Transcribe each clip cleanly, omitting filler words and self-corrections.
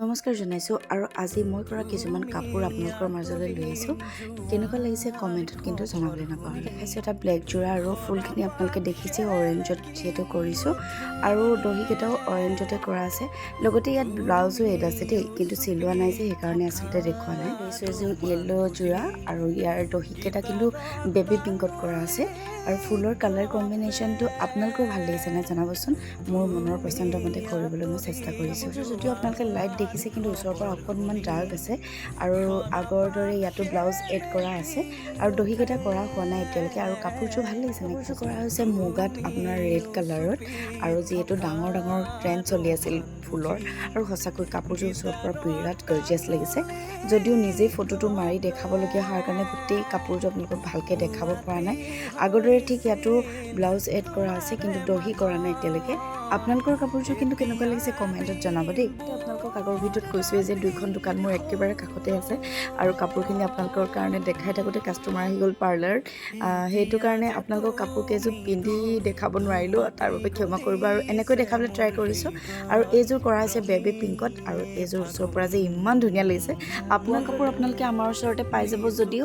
নমস্কাৰ জনাইছোঁ আৰু আজি মই কৰা কিছুমান কাপোৰ আপোনালোকৰ মাজলৈ লৈ আহিছোঁ। কেনেকুৱা লাগিছে কমেণ্টত কিন্তু জনাবলৈ নাপাহৰিব। দেখাইছোঁ এটা ব্লেক যোৰা আৰু ফুলখিনি আপোনালোকে দেখিছে অৰেঞ্জত যিহেতু কৰিছোঁ আৰু দহিকেইটাও অৰেঞ্জতে কৰা আছে। লগতে ইয়াত ব্লাউজো এড আছে দেই, কিন্তু চিলোৱা নাই যে সেইকাৰণে আচলতে দেখুওৱা নাই। লৈছোঁ এযোৰ য়েল্ল' যোৰা আৰু ইয়াৰ দহিকেইটা কিন্তু বেবী পিংকত কৰা আছে আৰু ফুলৰ কালাৰ কম্বিনেশ্যনটো আপোনালোকেও ভাল লাগিছে নে জনাবচোন। মোৰ মনৰ পচন্দ মতে কৰিবলৈ মই চেষ্টা কৰিছোঁ। যদিও আপোনালোকে লাইট দেখিছে কিন্তু ওচৰৰ পৰা অকণমান ডাৰ্ক আছে আৰু আগৰ দৰে ইয়াতো ব্লাউজ এড কৰা আছে আৰু দহিকেইটা কৰা হোৱা নাই এতিয়ালৈকে। আৰু কাপোৰযোৰ ভাল লাগিছে নে? কাপোৰযোৰ কৰা হৈছে মুগাত আপোনাৰ ৰেড কালাৰত আৰু যিহেতু ডাঙৰ ডাঙৰ ট্ৰেণ্ড চলি আছিল ফুলৰ, আৰু সঁচাকৈ কাপোৰযোৰ ওচৰৰ পৰা বিৰাট গৰ্জিয়াছ লাগিছে। যদিও নিজেই ফটোটো মাৰি দেখাবলগীয়া হোৱাৰ কাৰণে গোটেই কাপোৰযোৰ আপোনালোকক ভালকৈ দেখাব পৰা নাই। আগৰ দৰে ঠিক ইয়াতো ব্লাউজ এড কৰা আছে কিন্তু দহি কৰা নাই এতিয়ালৈকে। আপোনালোকৰ কাপোৰযোৰ কিন্তু কেনেকুৱা লাগিছে কমেণ্টত জনাব দেই। আপোনালোকক আগৰ ভিডিঅ'ত কৈছোঁৱেই যে দুইখন দোকান মোৰ একেবাৰে কাষতে আছে আৰু কাপোৰখিনি আপোনালোকৰ কাৰণে দেখাই থাকোঁতে কাষ্টমাৰ আহি গ'ল পাৰ্লাৰত। সেইটো কাৰণে আপোনালোকক কাপোৰ কেইযোৰ পিন্ধি দেখাব নোৱাৰিলোঁ, তাৰ বাবে ক্ষমা কৰিব আৰু এনেকৈ দেখাবলৈ ট্ৰাই কৰিছোঁ। আৰু এইযোৰ কৰা হৈছে বেবী পিংকত আৰু এইযোৰ ওচৰৰ পৰা যে ইমান ধুনীয়া লাগিছে। আপোনাৰ কাপোৰ আপোনালোকে আমাৰ ওচৰতে পাই যাব, যদিও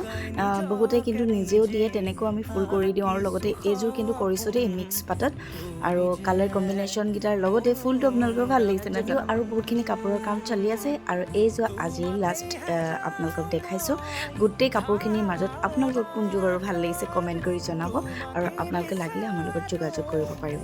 বহুতে কিন্তু নিজেও দিয়ে, তেনেকৈও আমি ফুল কৰি দিওঁ। আৰু লগতে এইযোৰ কিন্তু কৰিছোঁ দেই মিক্স পাতত আৰু কালাৰ কম্বিনেশ্যনকেইটাৰ লগতে ফুলটো আপোনালোকৰ ভাল লাগিছে নে? যদিও আৰু বহুতখিনি কাপোৰৰ কাম চলি আছে আৰু এই যোৱা আজিৰ লাষ্ট আপোনালোকক দেখাইছোঁ। গোটেই কাপোৰখিনিৰ মাজত আপোনালোকৰ কোনযোৰ বাৰু ভাল লাগিছে কমেণ্ট কৰি জনাব আৰু আপোনালোকে লাগিলে আমাৰ লগত যোগাযোগ কৰিব পাৰিব।